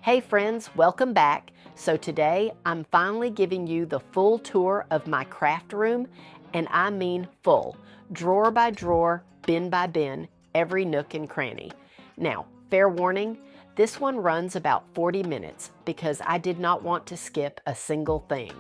Hey friends, welcome back. So today I'm finally giving you the full tour of my craft room, and I mean full, drawer by drawer, bin by bin, every nook and cranny. Now, fair warning, this one runs about 40 minutes because I did not want to skip a single thing.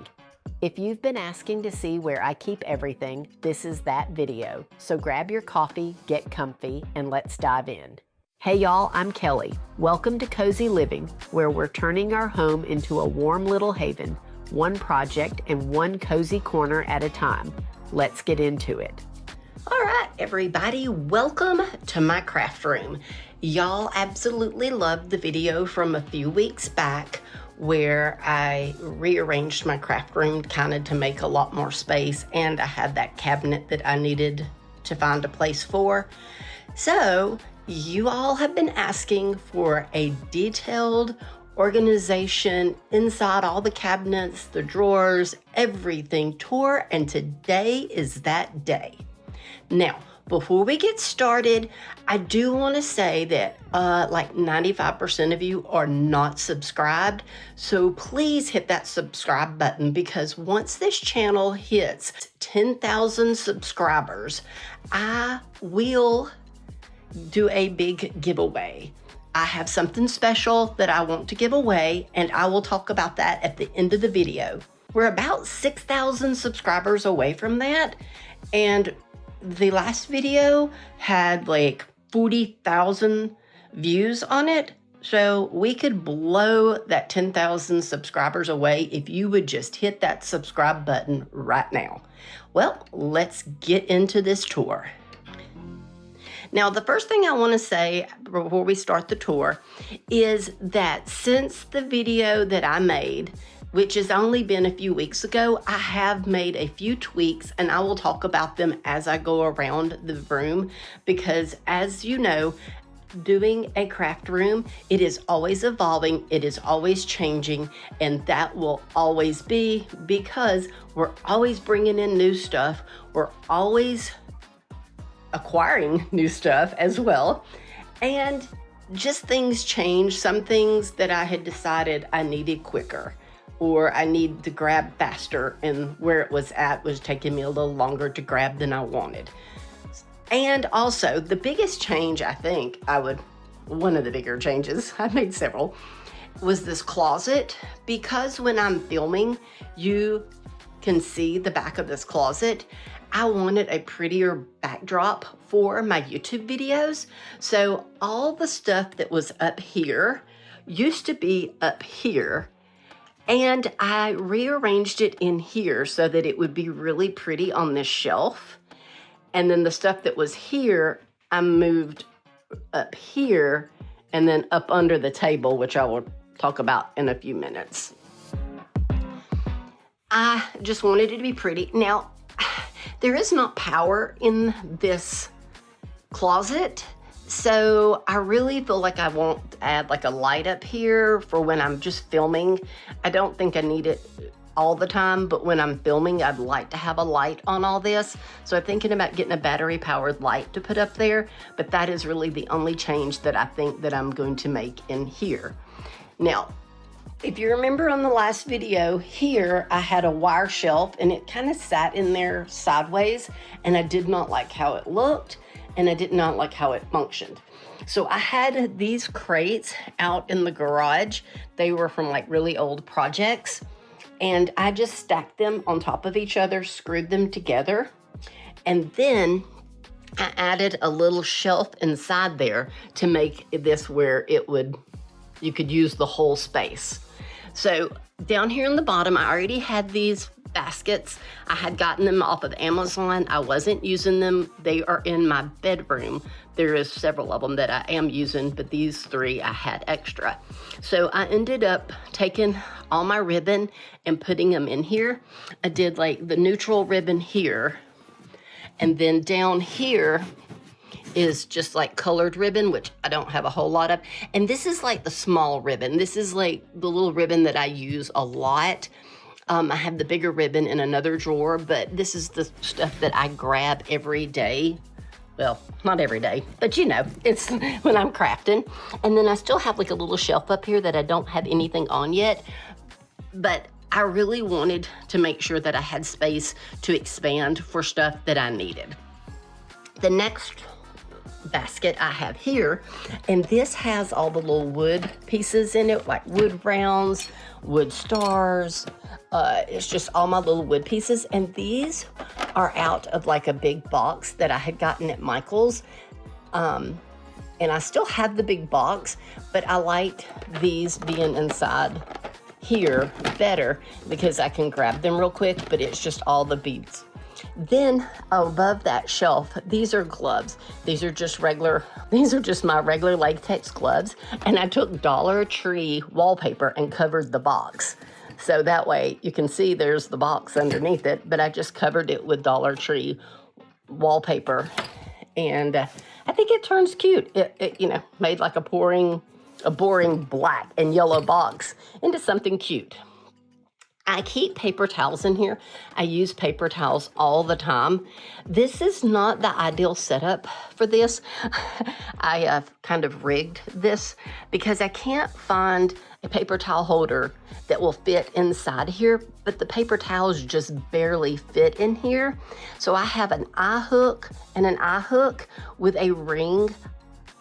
If you've been asking to see where I keep everything, this is that video. So grab your coffee, get comfy, and let's dive in. Hey y'all, I'm Kelley. Welcome to Cozy Living, where we're turning our home into a warm little haven, one project and one cozy corner at a time. Let's get into it. All right, everybody, welcome to my craft room. Y'all absolutely loved the video from a few weeks back where I rearranged my craft room kind of to make a lot more space, and I had that cabinet that I needed to find a place for. So you all have been asking for a detailed organization inside all the cabinets, the drawers, everything tour, and today is that day. Now, before we get started, I do want to say that like 95% of you are not subscribed. So please hit that subscribe button, because once this channel hits 10,000 subscribers, I will do a big giveaway. I have something special that I want to give away, and I will talk about that at the end of the video. We're about 6,000 subscribers away from that, and the last video had like 40,000 views on it, so we could blow that 10,000 subscribers away if you would just hit that subscribe button right now. Well, let's get into this tour. Now, the first thing I want to say before we start the tour is that since the video that I made, which has only been a few weeks ago, I have made a few tweaks, and I will talk about them as I go around the room, because as you know, doing a craft room, it is always evolving, it is always changing, and that will always be, because we're always bringing in new stuff, we're always acquiring new stuff as well, and just things change. Some things that I had decided I needed quicker, or I need to grab faster, and where it was at was taking me a little longer to grab than I wanted. And also the biggest change, I think one of the bigger changes, I made several, was this closet, because when I'm filming, you can see the back of this closet. I wanted a prettier backdrop for my YouTube videos. So all the stuff that was up here used to be up here, and I rearranged it in here so that it would be really pretty on this shelf. And then the stuff that was here, I moved up here and then up under the table, which I will talk about in a few minutes. I just wanted it to be pretty. Now, there is not power in this closet, so I really feel like I won't add like a light up here for when I'm just filming. I don't think I need it all the time, but when I'm filming, I'd like to have a light on all this. So I'm thinking about getting a battery powered light to put up there, but that is really the only change that I think that I'm going to make in here. Now, if you remember on the last video here, I had a wire shelf and it kind of sat in there sideways, and I did not like how it looked, and I did not like how it functioned. So I had these crates out in the garage. They were from like really old projects, and I just stacked them on top of each other, screwed them together, and then I added a little shelf inside there to make this where you could use the whole space. So down here on the bottom, I already had these baskets. I had gotten them off of Amazon. I wasn't using them. They are in my bedroom. There is several of them that I am using, but these three I had extra. So I ended up taking all my ribbon and putting them in here. I did like the neutral ribbon here, and then down here is just like colored ribbon, which I don't have a whole lot of. And this is like the small ribbon. This is like the little ribbon that I use a lot. I have the bigger ribbon in another drawer, but this is the stuff that I grab every day Well, not every day, but you know, it's when I'm crafting. And then I still have like a little shelf up here that I don't have anything on yet, but I really wanted to make sure that I had space to expand for stuff that I needed. The next basket I have here, and this has all the little wood pieces in it, like wood rounds, wood stars. It's just all my little wood pieces, and these are out of like a big box that I had gotten at Michael's. And I still have the big box, but I liked these being inside here better because I can grab them real quick, but it's just all the beads. Then above that shelf, these are gloves. These are just my regular latex gloves. And I took Dollar Tree wallpaper and covered the box. So that way you can see there's the box underneath it, but I just covered it with Dollar Tree wallpaper. And I think it turns cute. It you know, made like a boring black and yellow box into something cute. I keep paper towels in here. I use paper towels all the time. This is not the ideal setup for this. I have kind of rigged this because I can't find a paper towel holder that will fit inside here, but the paper towels just barely fit in here. So I have an eye hook and an eye hook with a ring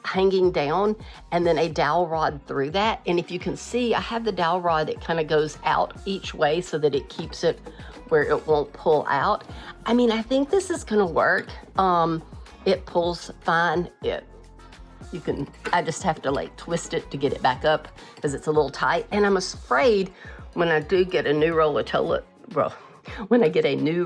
hanging down and then a dowel rod through that. And if you can see, I have the dowel rod that kind of goes out each way so that it keeps it where it won't pull out. I mean, I think this is gonna work. It pulls fine. I just have to like twist it to get it back up because it's a little tight. And I'm afraid when I do get a new roll of when I get a new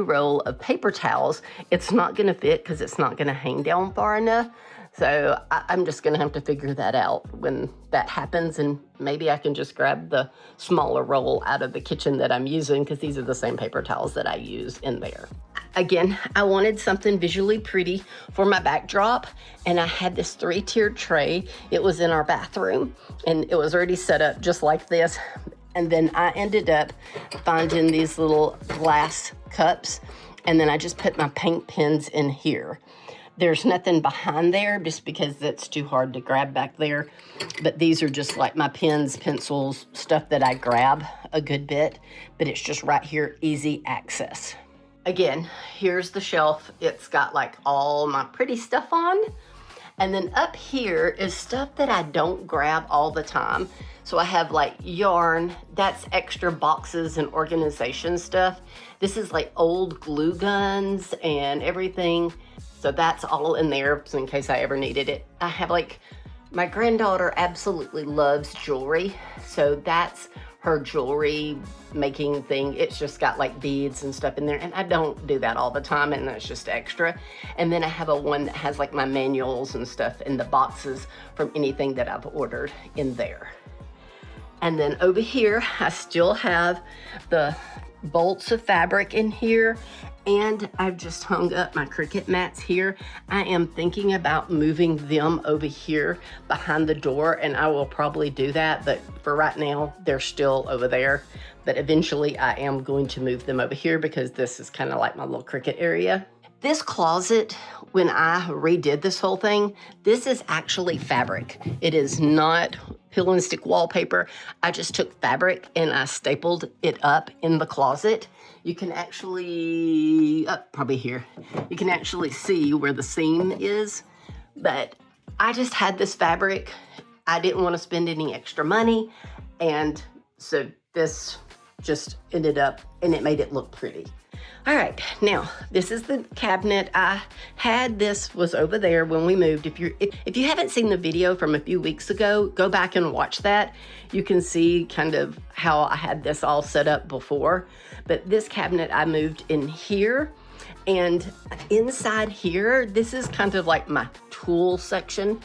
roll of paper towels, it's not gonna fit because it's not gonna hang down far enough. So I'm just gonna have to figure that out when that happens, and maybe I can just grab the smaller roll out of the kitchen that I'm using because these are the same paper towels that I use in there. Again, I wanted something visually pretty for my backdrop, and I had this 3-tiered tray. It was in our bathroom, and it was already set up just like this. And then I ended up finding these little glass cups, and then I just put my paint pens in here. There's nothing behind there just because that's too hard to grab back there. But these are just like my pens, pencils, stuff that I grab a good bit, but it's just right here, easy access. Again, here's the shelf. It's got like all my pretty stuff on. And then up here is stuff that I don't grab all the time. So I have like yarn, that's extra boxes and organization stuff. This is like old glue guns and everything. So that's all in there in case I ever needed it. I have like, my granddaughter absolutely loves jewelry. So that's her jewelry making thing. It's just got like beads and stuff in there, and I don't do that all the time, and that's just extra. And then I have a one that has like my manuals and stuff in the boxes from anything that I've ordered in there. And then over here, I still have the bolts of fabric in here, and I've just hung up my Cricut mats here. I am thinking about moving them over here behind the door, and I will probably do that, but for right now, they're still over there. But eventually I am going to move them over here because this is kind of like my little Cricut area. This closet, when I redid this whole thing, this is actually fabric. It is not peel and stick wallpaper. I just took fabric and I stapled it up in the closet. You can actually, probably here, you can actually see where the seam is, but I just had this fabric. I didn't want to spend any extra money, and so this just ended up, and it made it look pretty. All right, now this is the cabinet. I had this was over there when we moved. If you haven't seen the video from a few weeks ago, go back and watch that. You can see kind of how I had this all set up before. But this cabinet I moved in here, and inside here, this is kind of like my tool section.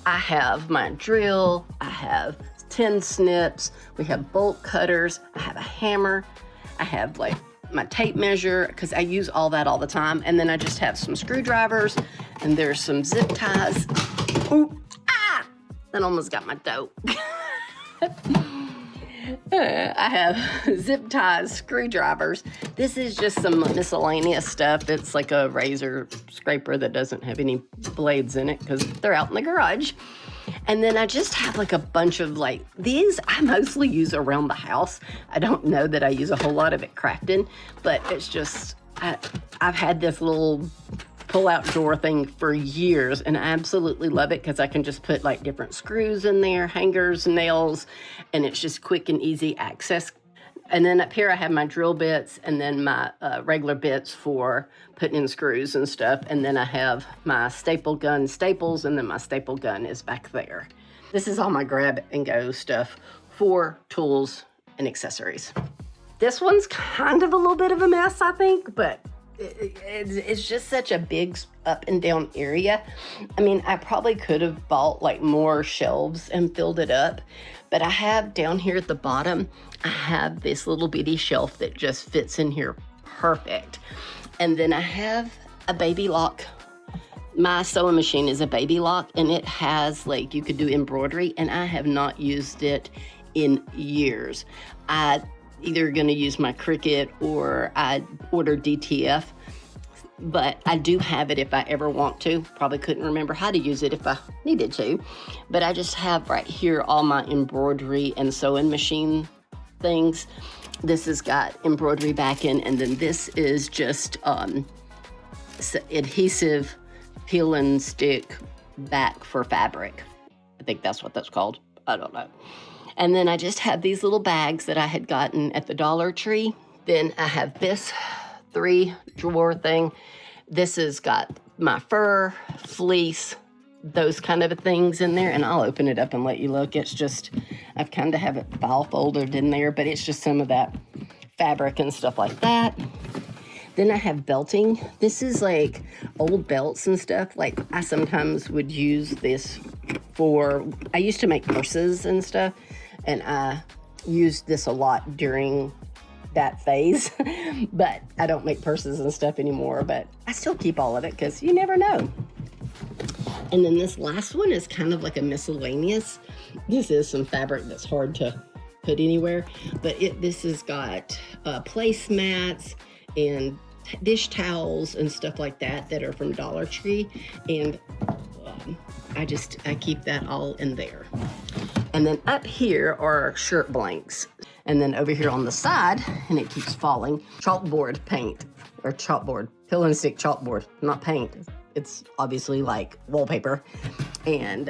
I have my drill, I have tin snips, we have bolt cutters, I have a hammer, I have like my tape measure because I use all that all the time, and then I just have some screwdrivers, and there's some zip ties. Ooh, that almost got my toe. I have zip ties, screwdrivers. This is just some miscellaneous stuff. It's like a razor scraper that doesn't have any blades in it because they're out in the garage. And then I just have like a bunch of like, these I mostly use around the house. I don't know that I use a whole lot of it crafting, but it's just, I've had this little pull-out drawer thing for years, and I absolutely love it because I can just put like different screws in there, hangers, nails, and it's just quick and easy access. And then up here I have my drill bits and then my regular bits for putting in screws and stuff. And then I have my staple gun staples, and then my staple gun is back there. This is all my grab and go stuff for tools and accessories. This one's kind of a little bit of a mess, I think, but it's just such a big up and down area. I mean, I probably could have bought like more shelves and filled it up, but I have down here at the bottom, I have this little bitty shelf that just fits in here perfect. And then I have a baby lock. My sewing machine is a baby lock, and it has like, you could do embroidery, and I have not used it in years. I either gonna use my Cricut or I order DTF, but I do have it if I ever want to. Probably couldn't remember how to use it if I needed to, but I just have right here all my embroidery and sewing machine things. This has got embroidery backing, and then this is just adhesive peel and stick back for fabric. I think that's what that's called. I don't know. And then I just have these little bags that I had gotten at the Dollar Tree. Then I have this 3-drawer thing. This has got my fur, fleece, those kind of things in there. And I'll open it up and let you look. It's just, I've kind of have it file folded in there, but it's just some of that fabric and stuff like that. Then I have belting. This is like old belts and stuff. Like I sometimes would use this for, I used to make purses and stuff, and I used this a lot during that phase, but I don't make purses and stuff anymore, but I still keep all of it because you never know. And then this last one is kind of like a miscellaneous. This is some fabric that's hard to put anywhere, but this has got placemats and dish towels and stuff like that that are from Dollar Tree, and I keep that all in there. And then up here are shirt blanks, and then over here on the side, and it keeps falling, chalkboard paint, or chalkboard, peel and stick chalkboard, not paint. It's obviously like wallpaper, and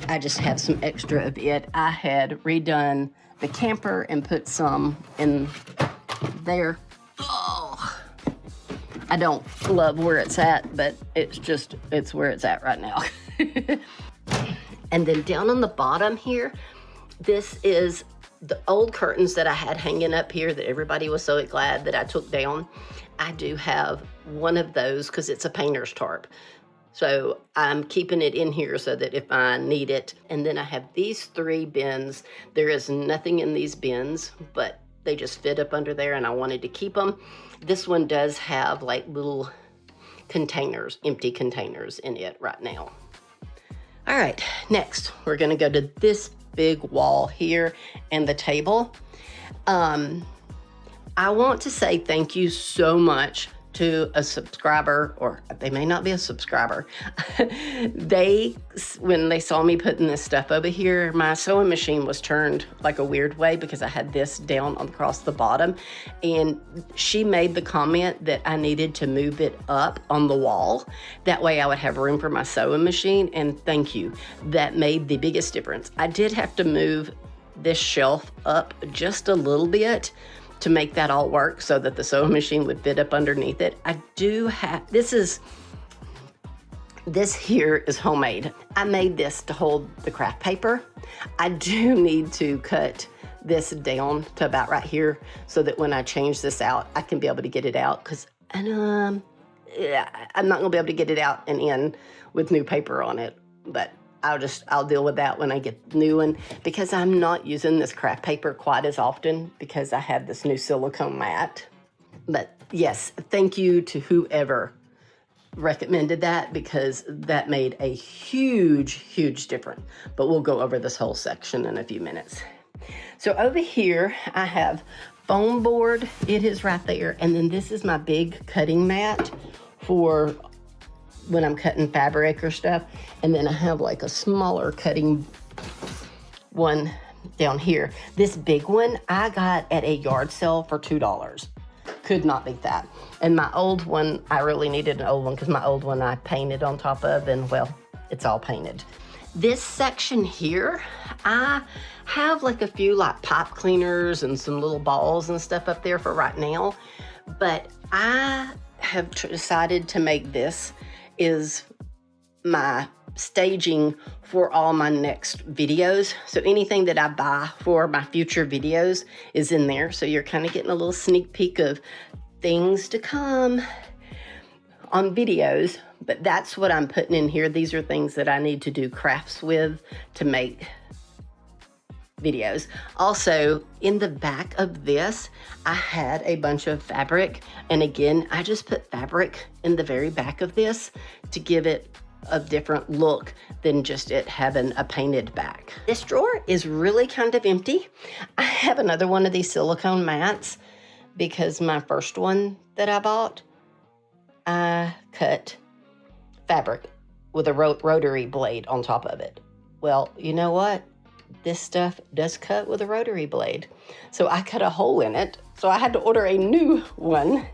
I just have some extra of it. I had redone the camper and put some in there. Oh, I don't love where it's at, but it's where it's at right now. And then down on the bottom here, this is the old curtains that I had hanging up here that everybody was so glad that I took down. I do have one of those because it's a painter's tarp. So I'm keeping it in here so that if I need it. And then I have these 3 bins. There is nothing in these bins, but they just fit up under there, and I wanted to keep them. This one does have like little containers, empty containers in it right now. All right, next we're gonna go to this big wall here and the table. I want to say thank you so much to a subscriber, or they may not be a subscriber. When they saw me putting this stuff over here, my sewing machine was turned like a weird way because I had this down across the bottom, and she made the comment that I needed to move it up on the wall. That way I would have room for my sewing machine, and thank you. That made the biggest difference. I did have to move this shelf up just a little bit to make that all work so that the sewing machine would fit up underneath it. I do have, this here is homemade. I made this to hold the craft paper. I do need to cut this down to about right here so that when I change this out, I can be able to get it out, because I'm not gonna be able to get it out and in with new paper on it, but I'll deal with that when I get the new one, because I'm not using this craft paper quite as often because I have this new silicone mat. But yes, thank you to whoever recommended that, because that made a huge, huge difference. But we'll go over this whole section in a few minutes. So over here, I have foam board. It is right there. And then this is my big cutting mat for when I'm cutting fabric or stuff. And then I have like a smaller cutting one down here. This big one I got at a yard sale for $2. Could not beat that. And my old one, I really needed an old one because my old one I painted on top of, and well, it's all painted. This section here, I have like a few like pipe cleaners and some little balls and stuff up there for right now. But I have decided to make this is my staging for all my next videos. So anything that I buy for my future videos is in there. So you're kind of getting a little sneak peek of things to come on videos, but that's what I'm putting in here. These are things that I need to do crafts with to make videos. Also, in the back of this, I had a bunch of fabric. And again, I just put fabric in the very back of this to give it a different look than just it having a painted back. This drawer is really kind of empty. I have another one of these silicone mats because my first one that I bought, I cut fabric with a rotary blade on top of it. Well, you know what? This stuff does cut with a rotary blade. So I cut a hole in it. So I had to order a new one.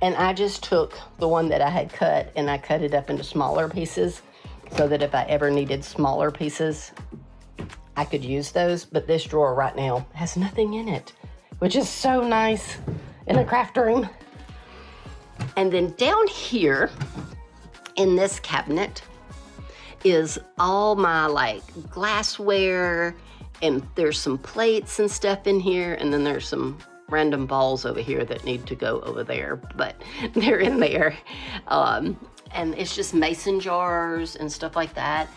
And I just took the one that I had cut and I cut it up into smaller pieces so that if I ever needed smaller pieces, I could use those. But this drawer right now has nothing in it, which is so nice in a craft room. And then down here in this cabinet is all my like glassware, and there's some plates and stuff in here, and then there's some random balls over here that need to go over there, but they're in there. And it's just mason jars and stuff like that.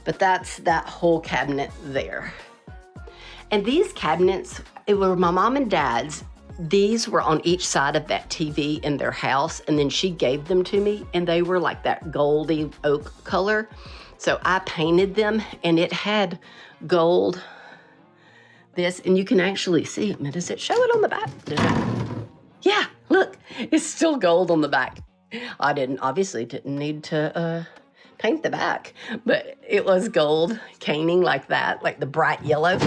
But that's that whole cabinet there. And these cabinets, it were my mom and dad's. These were on each side of that TV in their house, and then she gave them to me, and they were like that goldy oak color. So I painted them, and it had gold, this, and you can actually see it. Does it show it on the back? Yeah, look, it's still gold on the back. I obviously didn't need to paint the back, but it was gold caning like that, like the bright yellow,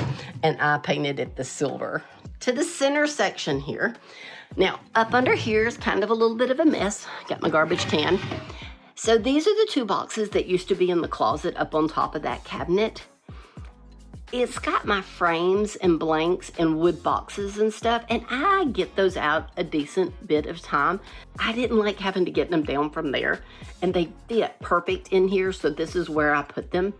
and I painted it the silver. To the center section here. Now, up under here is kind of a little bit of a mess. Got my garbage can. So these are the two boxes that used to be in the closet up on top of that cabinet. It's got my frames and blanks and wood boxes and stuff, and I get those out a decent bit of time. I didn't like having to get them down from there, and they fit perfect in here, so this is where I put them.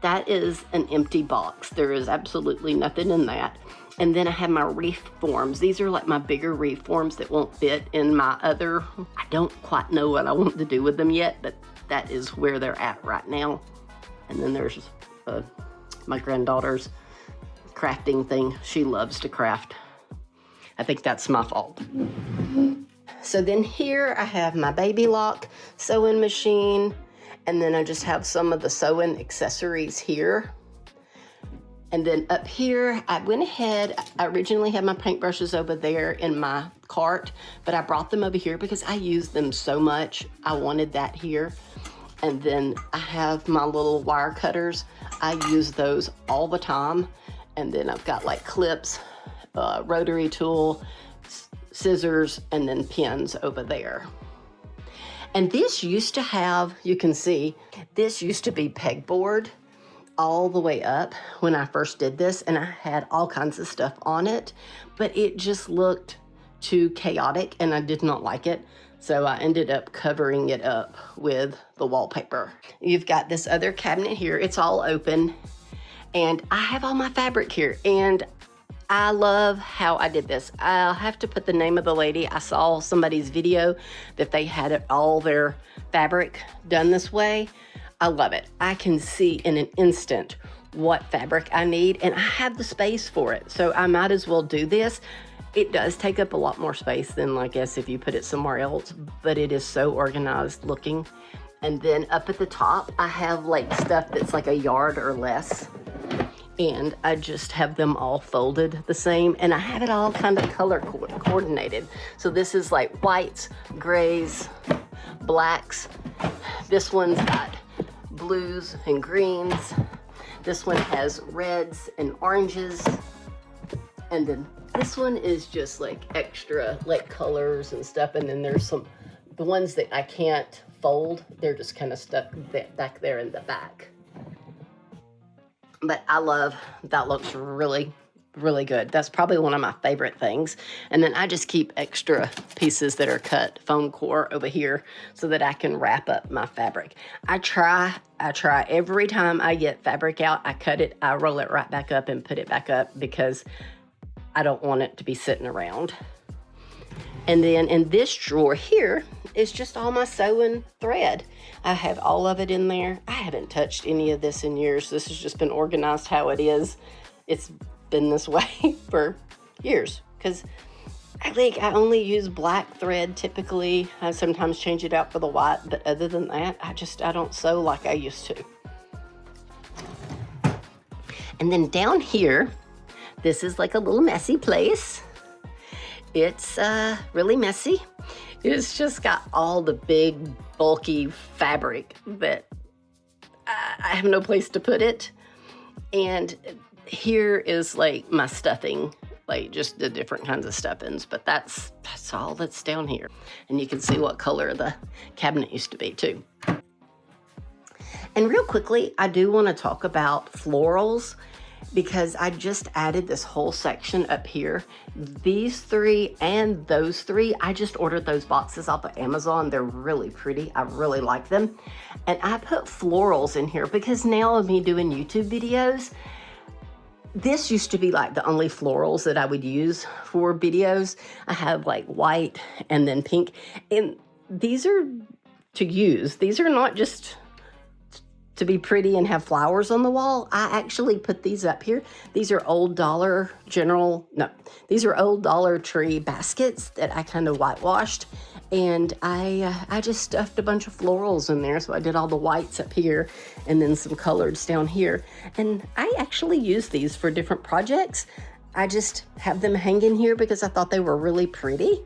That is an empty box. There is absolutely nothing in that. And then I have my reef forms. These are like my bigger reef forms that won't fit in my other. I don't quite know what I want to do with them yet, but that is where they're at right now. And then there's my granddaughter's crafting thing. She loves to craft. I think that's my fault. So then here I have my baby lock sewing machine, and then I just have some of the sewing accessories here. And then up here, I went ahead, I originally had my paintbrushes over there in my cart, but I brought them over here because I use them so much. I wanted that here. And then I have my little wire cutters. I use those all the time. And then I've got like clips, rotary tool, scissors, and then pins over there. And this used to have, you can see, this used to be pegboard all the way up when I first did this, and I had all kinds of stuff on it, but it just looked too chaotic and I did not like it. So I ended up covering it up with the wallpaper. You've got this other cabinet here. It's all open, and I have all my fabric here, and I love how I did this. I'll have to put the name of the lady. I saw somebody's video that they had all their fabric done this way. I love it. I can see in an instant what fabric I need, and I have the space for it. So I might as well do this. It does take up a lot more space than I guess if you put it somewhere else, but it is so organized looking. And then up at the top, I have like stuff that's like a yard or less. and I just have them all folded the same, and I have it all kind of color coordinated. So this is like whites, grays, blacks. This one's got blues and greens. This one has reds and oranges. And then this one is just like extra like colors and stuff. And then there's the ones that I can't fold, they're just kind of stuck back there in the back. But I love, that looks really, really good. That's probably one of my favorite things. And then I just keep extra pieces that are cut foam core over here so that I can wrap up my fabric. I try every time I get fabric out, I cut it, I roll it right back up and put it back up because I don't want it to be sitting around. And then in this drawer here is just all my sewing thread. I have all of it in there. I haven't touched any of this in years. This has just been organized how it is. It's been this way for years because I think I only use black thread typically. I sometimes change it out for the white, but other than that, I don't sew like I used to. And then down here, this is like a little messy place. It's really messy. It's just got all the big, bulky fabric that I have no place to put it. And here is like my stuffing, like just the different kinds of stuffings, but that's all that's down here. And you can see what color the cabinet used to be too. And real quickly, I do want to talk about florals because I just added this whole section up here. These three and those three, I just ordered those boxes off of Amazon. They're really pretty. I really like them. And I put florals in here because now of me doing YouTube videos, this used to be like the only florals that I would use for videos. I have like white and then pink. And these are to use. These are not just to be pretty and have flowers on the wall. I actually put these up here. These are these are old Dollar Tree baskets that I kind of whitewashed. And I just stuffed a bunch of florals in there. So I did all the whites up here and then some coloreds down here. And I actually use these for different projects. I just have them hanging here because I thought they were really pretty.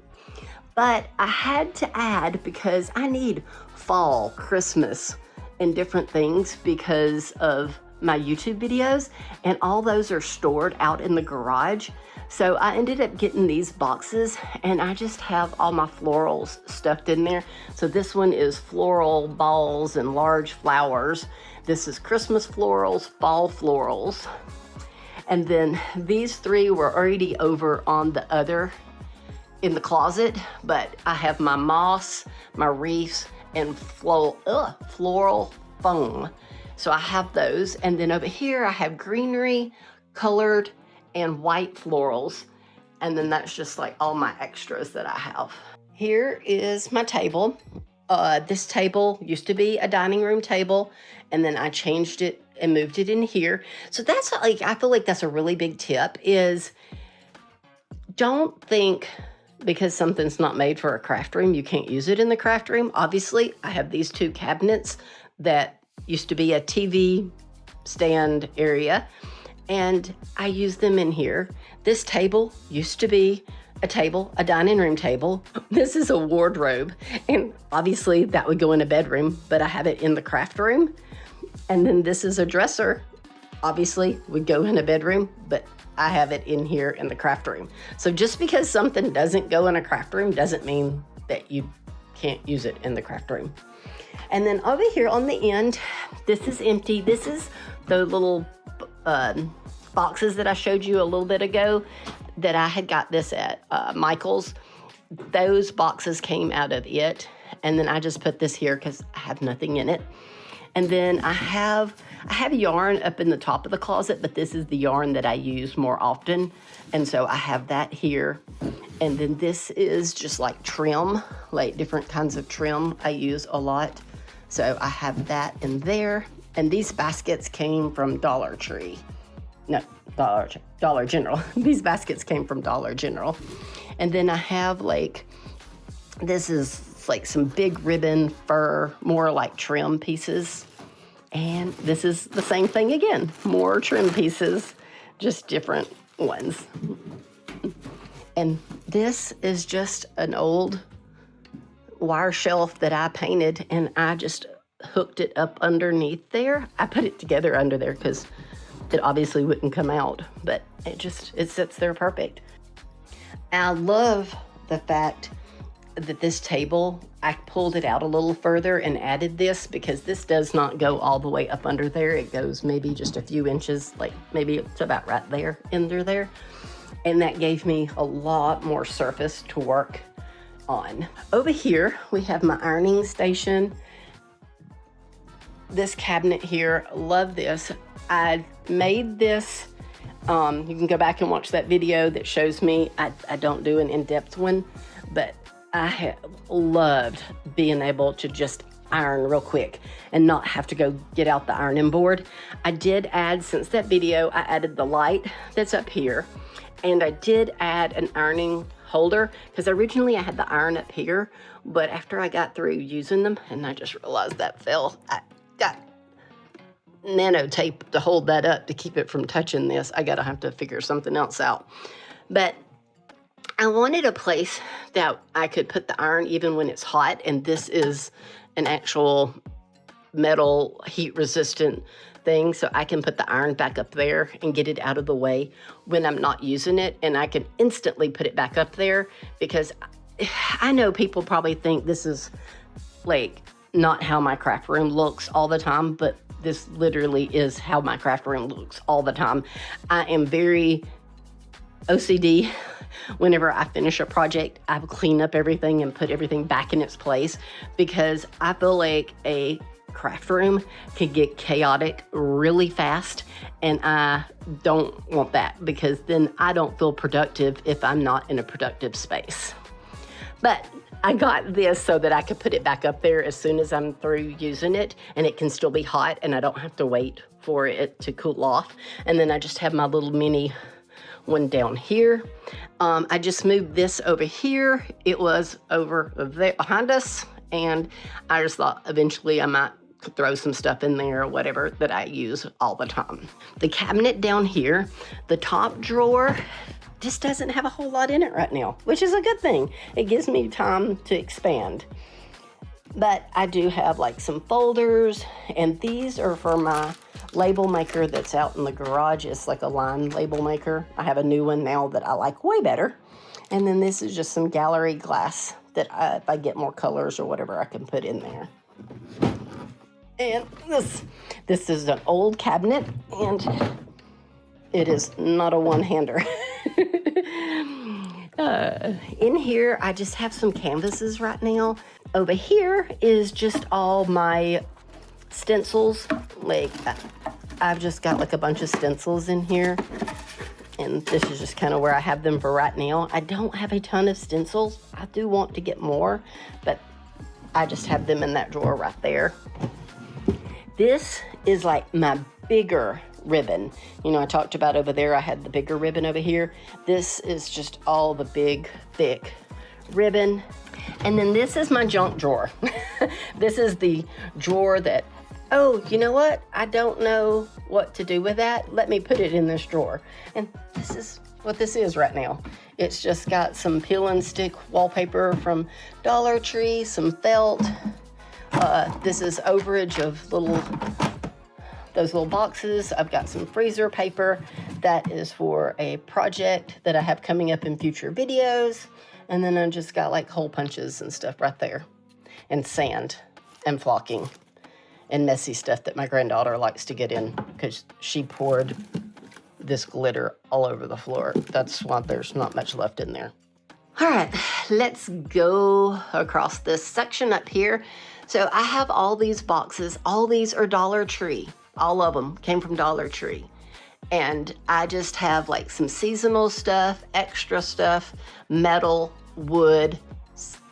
But I had to add because I need fall, Christmas, and different things because of my YouTube videos, and all those are stored out in the garage. So I ended up getting these boxes and I just have all my florals stuffed in there. So this one is floral balls and large flowers. This is Christmas florals, fall florals. And then these three were already over on the other in the closet, but I have my moss, my wreaths, and floral foam. So I have those. And then over here I have greenery, colored, and white florals. And then that's just like all my extras that I have. Here is my table. This table used to be a dining room table, and then I changed it and moved it in here. So that's like, I feel like that's a really big tip is don't think because something's not made for a craft room, you can't use it in the craft room. Obviously, I have these two cabinets that used to be a TV stand area, and I use them in here. This table used to be a table, a dining room table. This is a wardrobe, and obviously that would go in a bedroom, but I have it in the craft room. And then this is a dresser. Obviously would go in a bedroom, but I have it in here in the craft room. So just because something doesn't go in a craft room doesn't mean that you can't use it in the craft room. And then over here on the end, this is empty. This is the little boxes that I showed you a little bit ago that I had got this at Michael's. Those boxes came out of it. And then I just put this here because I have nothing in it. And then I have yarn up in the top of the closet, but this is the yarn that I use more often. And so I have that here. And then this is just like trim, like different kinds of trim I use a lot. So I have that in there. And these baskets came from Dollar Tree. No, Dollar General. These baskets came from Dollar General. And then I have like, this is like some big ribbon fur, more like trim pieces. And this is the same thing again. More trim pieces, just different ones. And this is just an old wire shelf that I painted, and I just hooked it up underneath there. I put it together under there because it obviously wouldn't come out, but it sits there perfect. I love the fact that this table, I pulled it out a little further and added this because this does not go all the way up under there. It goes maybe just a few inches, like maybe it's about right there, under there. And that gave me a lot more surface to work on. Over here, we have my ironing station. This cabinet here, love this. I made this, you can go back and watch that video that shows me, I don't do an in-depth one, but I have loved being able to just iron real quick and not have to go get out the ironing board. I did add, since that video, I added the light that's up here, and I did add an ironing holder because originally I had the iron up here, but after I got through using them and I just realized that fell, I got nano tape to hold that up to keep it from touching this. I gotta have to figure something else out. But I wanted a place that I could put the iron even when it's hot, and this is an actual metal heat resistant thing, so I can put the iron back up there and get it out of the way when I'm not using it, and I can instantly put it back up there because I know people probably think this is like not how my craft room looks all the time, but this literally is how my craft room looks all the time. I am very OCD. Whenever I finish a project, I clean up everything and put everything back in its place because I feel like a craft room can get chaotic really fast, and I don't want that because then I don't feel productive if I'm not in a productive space. But I got this so that I could put it back up there as soon as I'm through using it, and it can still be hot and I don't have to wait for it to cool off. And then I just have my little mini one down here. I just moved this over here. It was over there behind us, and I just thought eventually I might throw some stuff in there or whatever that I use all the time. The cabinet down here, the top drawer, just doesn't have a whole lot in it right now, which is a good thing. It gives me time to expand. But I do have like some folders, and these are for my label maker that's out in the garage. It's like a line label maker. I have a new one now that I like way better. And then this is just some gallery glass that if I get more colors or whatever, I can put in there. And this is an old cabinet, and it is not a one-hander. In here, I just have some canvases right now. Over here is just all my stencils. Like, I've just got like a bunch of stencils in here, and this is just kind of where I have them for right now. I don't have a ton of stencils. I do want to get more, but I just have them in that drawer right there. This is like my bigger ribbon. You know, I talked about over there, I had the bigger ribbon over here. This is just all the big, thick ribbon. And then this is my junk drawer. This is the drawer that, oh, you know what? I don't know what to do with that. Let me put it in this drawer. And this is what this is right now. It's just got some peel and stick wallpaper from Dollar Tree, some felt. This is overage of those little boxes. I've got some freezer paper that is for a project that I have coming up in future videos. And then I just got like hole punches and stuff right there, and sand and flocking and messy stuff that my granddaughter likes to get in because she poured this glitter all over the floor. That's why there's not much left in there. All right, let's go across this section up here. So I have all these boxes. All these are Dollar Tree. All of them came from Dollar Tree. And I just have like some seasonal stuff, extra stuff, metal, wood,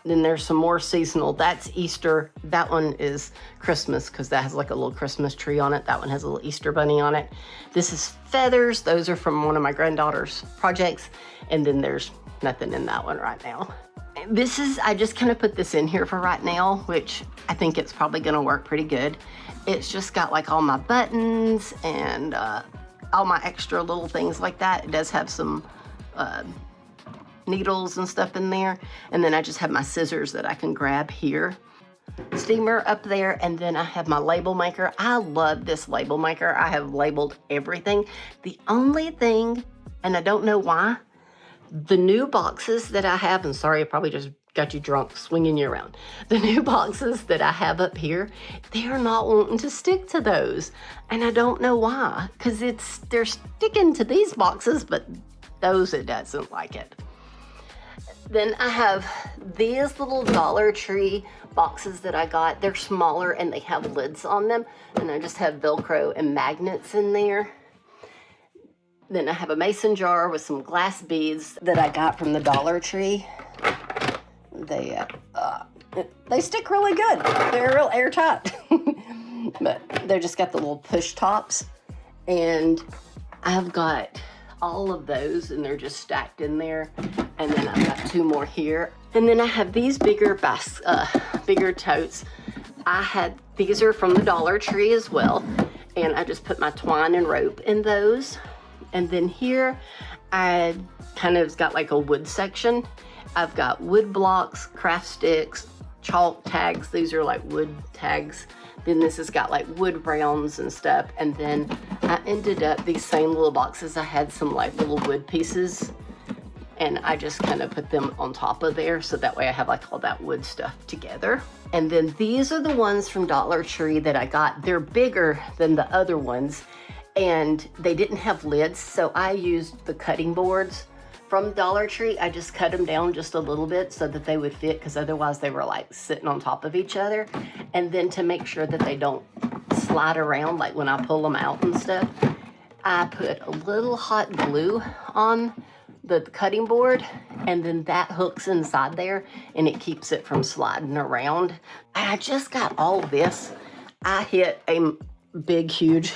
Then there's some more seasonal. That's Easter. That one is Christmas because that has like a little Christmas tree on it. That one has a little Easter bunny on it. This is feathers. Those are from one of my granddaughter's projects. And then there's nothing in that one right now. This is, I just kind of put this in here for right now, which I think it's probably gonna work pretty good. It's just got like all my buttons and all my extra little things like that. It does have some needles and stuff in there. And then I just have my scissors that I can grab here. Steamer up there, and then I have my label maker. I love this label maker. I have labeled everything. The only thing, and I don't know why, the new boxes that I have, and sorry, I probably just got you drunk swinging you around. The new boxes that I have up here, they are not wanting to stick to those. And I don't know why, because they're sticking to these boxes, but those it doesn't like it. Then I have these little Dollar Tree boxes that I got. They're smaller and they have lids on them. And I just have Velcro and magnets in there. Then I have a mason jar with some glass beads that I got from the Dollar Tree. They stick really good. They're real airtight. But they're just got the little push tops. And I've got all of those and they're just stacked in there. And then I've got two more here. And then I have these bigger totes. These are from the Dollar Tree as well. And I just put my twine and rope in those. And then here, I kind of got like a wood section. I've got wood blocks, craft sticks, chalk tags. These are like wood tags. Then this has got like wood rounds and stuff. And then I ended up, these same little boxes, I had some like little wood pieces. And I just kind of put them on top of there. So that way I have like all that wood stuff together. And then these are the ones from Dollar Tree that I got. They're bigger than the other ones. And they didn't have lids. So I used the cutting boards from Dollar Tree. I just cut them down just a little bit so that they would fit, because otherwise they were like sitting on top of each other. And then to make sure that they don't slide around, like when I pull them out and stuff, I put a little hot glue on the cutting board, and then that hooks inside there and it keeps it from sliding around. I just got all this. I hit a big, huge,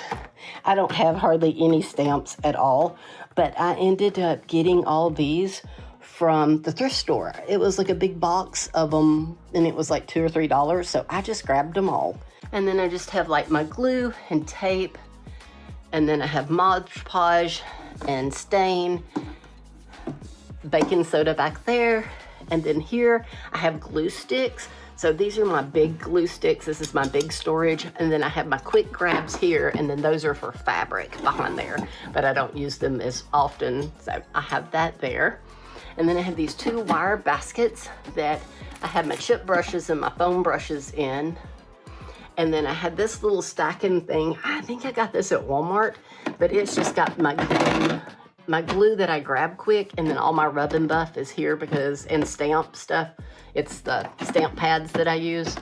I don't have hardly any stamps at all, but I ended up getting all these from the thrift store. It was like a big box of them and it was like $2 or $3. So I just grabbed them all. And then I just have like my glue and tape. And then I have Mod Podge and stain, baking soda back there. And then here I have glue sticks. So these are my big glue sticks. This is my big storage. And then I have my quick grabs here. And then those are for fabric behind there, but I don't use them as often. So I have that there. And then I have these two wire baskets that I have my chip brushes and my foam brushes in. And then I had this little stacking thing. I think I got this at Walmart, but it's just got my glue that I grab quick, and then all my rub and buff is here because, and stamp stuff. It's the stamp pads that I use.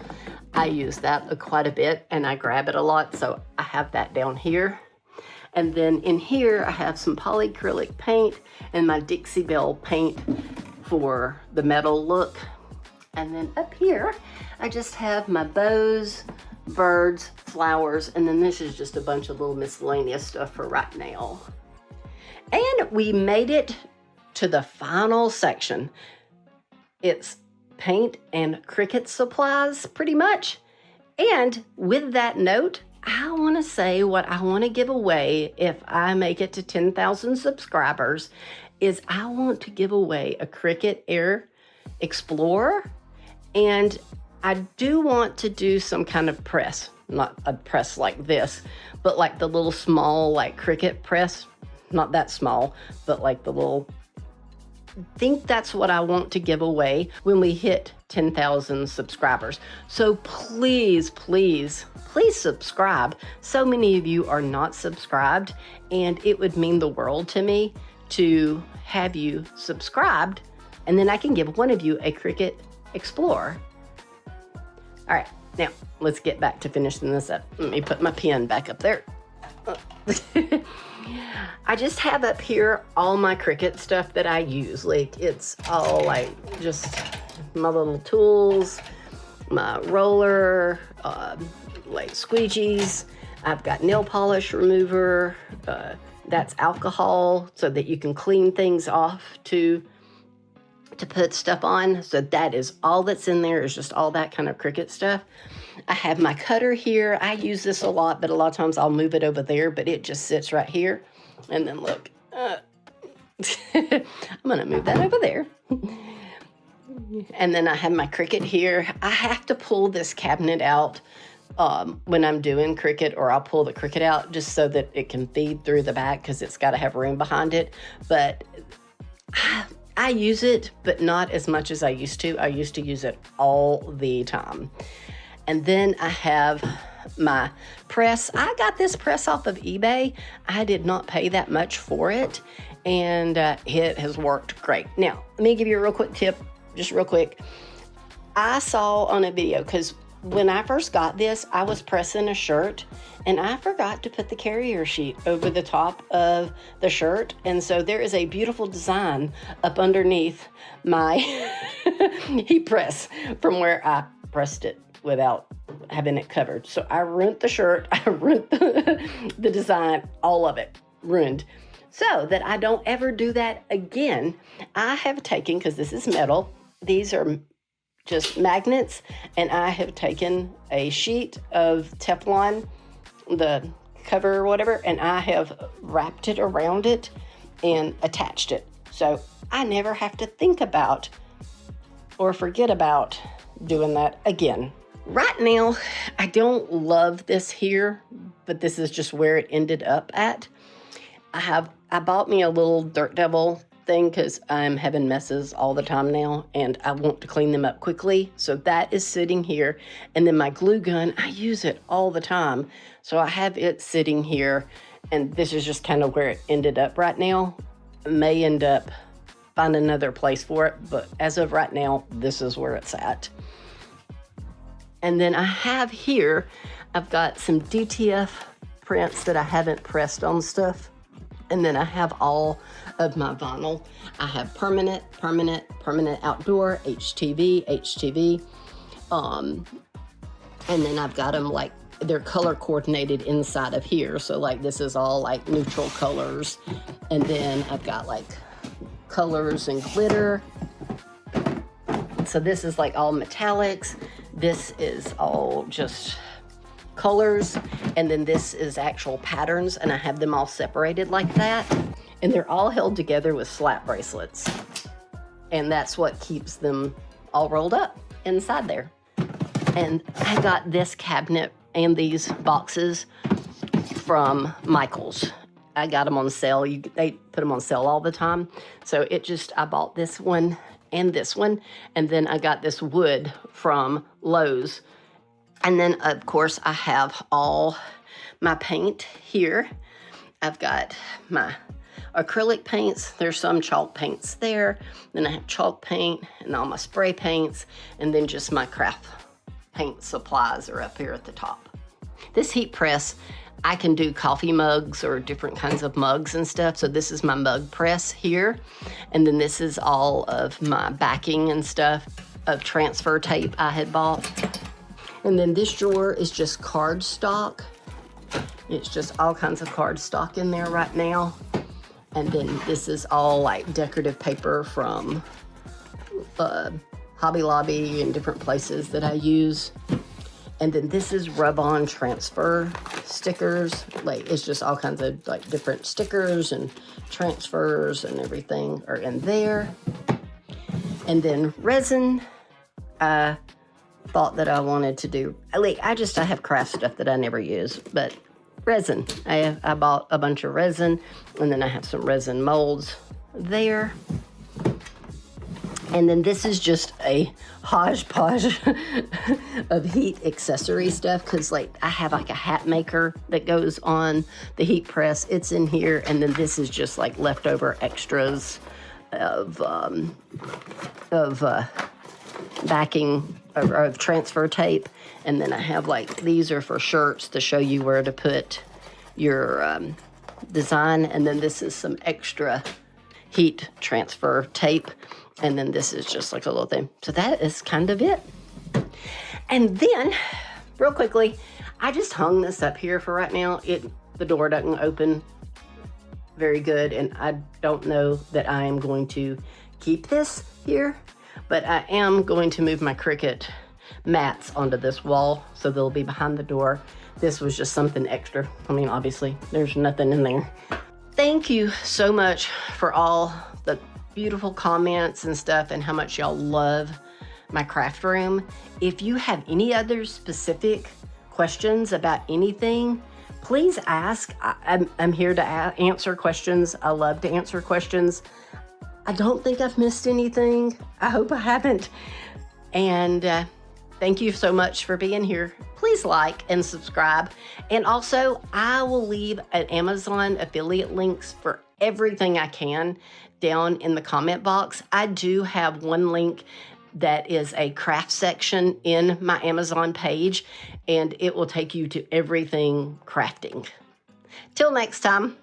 I use that quite a bit and I grab it a lot, so I have that down here. And then in here I have some polyacrylic paint and my Dixie Belle paint for the metal look. And then up here I just have my bows, birds, flowers, and then this is just a bunch of little miscellaneous stuff for right now. And we made it to the final section. It's paint and Cricut supplies, pretty much. And with that note, I want to say what I want to give away if I make it to 10,000 subscribers is I want to give away a Cricut Air Explorer. And I do want to do some kind of press, not a press like this, but like the little small like Cricut press, not that small, but like the little, I think that's what I want to give away when we hit 10,000 subscribers. So please, please, please subscribe. So many of you are not subscribed, and it would mean the world to me to have you subscribed, and then I can give one of you a Cricut Explorer. All right, now let's get back to finishing this up. Let me put my pen back up there. I just have up here all my Cricut stuff that I use. Like, it's all like just my little tools, my roller, like squeegees. I've got nail polish remover. That's alcohol so that you can clean things off to put stuff on. So that is all that's in there, is just all that kind of Cricut stuff. I have my cutter here. I use this a lot, but a lot of times I'll move it over there, but it just sits right here. And then look, I'm gonna move that over there. And then I have my Cricut here. I have to pull this cabinet out when I'm doing Cricut, or I'll pull the Cricut out just so that it can feed through the back because it's got to have room behind it. But I use it, but not as much as I used to. I used to use it all the time. And then I have my press. I got this press off of eBay. I did not pay that much for it, and it has worked great. Now, let me give you a real quick tip, just real quick. I saw on a video, because when I first got this, I was pressing a shirt and I forgot to put the carrier sheet over the top of the shirt. And so there is a beautiful design up underneath my heat press from where I pressed it without having it covered. So I ruined the shirt, I ruined the design, all of it ruined. So that I don't ever do that again, I have taken, because this is metal, these are just magnets, and I have taken a sheet of Teflon, the cover or whatever, and I have wrapped it around it and attached it. So I never have to think about or forget about doing that again. Right now, I don't love this here, but this is just where it ended up at. I bought me a little Dirt Devil thing because I'm having messes all the time now and I want to clean them up quickly. So that is sitting here. And then my glue gun, I use it all the time. So I have it sitting here, and this is just kind of where it ended up right now. I may end up finding another place for it, but as of right now, this is where it's at. And then I have here, I've got some DTF prints that I haven't pressed on stuff. And then I have all of my vinyl. I have permanent outdoor, HTV. And then I've got them like, they're color coordinated inside of here. So like this is all like neutral colors. And then I've got like colors and glitter. So this is like all metallics. This is all just colors, and then this is actual patterns, and I have them all separated like that, and they're all held together with slap bracelets, and that's what keeps them all rolled up inside there. And I got this cabinet and these boxes from Michael's. I got them on sale. They put them on sale all the time, so I bought this one and this one, and then I got this wood from Lowe's. And then, of course, I have all my paint here. I've got my acrylic paints. There's some chalk paints there. Then I have chalk paint and all my spray paints. And then just my craft paint supplies are up here at the top. This heat press, I can do coffee mugs or different kinds of mugs and stuff. So this is my mug press here. And then this is all of my backing and stuff of transfer tape I had bought. And then this drawer is just cardstock. It's just all kinds of cardstock in there right now. And then this is all like decorative paper from Hobby Lobby and different places that I use. And then this is rub-on transfer stickers. Like it's just all kinds of like different stickers and transfers and everything are in there. And then resin. Thought that I wanted to do. I have craft stuff that I never use, but resin. I bought a bunch of resin, and then I have some resin molds there. And then this is just a hodgepodge of heat accessory stuff, because like I have like a hat maker that goes on the heat press. It's in here, and then this is just like leftover extras of backing of transfer tape. And then I have like, these are for shirts to show you where to put your design. And then this is some extra heat transfer tape. And then this is just like a little thing. So that is kind of it. And then, real quickly, I just hung this up here for right now. The door doesn't open very good, and I don't know that I am going to keep this here, but I am going to move my Cricut mats onto this wall, so they'll be behind the door. This was just something extra. I mean, obviously, there's nothing in there. Thank you so much for all the beautiful comments and stuff and how much y'all love my craft room. If you have any other specific questions about anything, please ask. I'm here to answer questions. I love to answer questions. I don't think I've missed anything. I hope I haven't. And thank you so much for being here. Please like and subscribe. And also, I will leave an Amazon affiliate links for everything I can down in the comment box. I do have one link that is a craft section in my Amazon page, and it will take you to everything crafting. Till next time.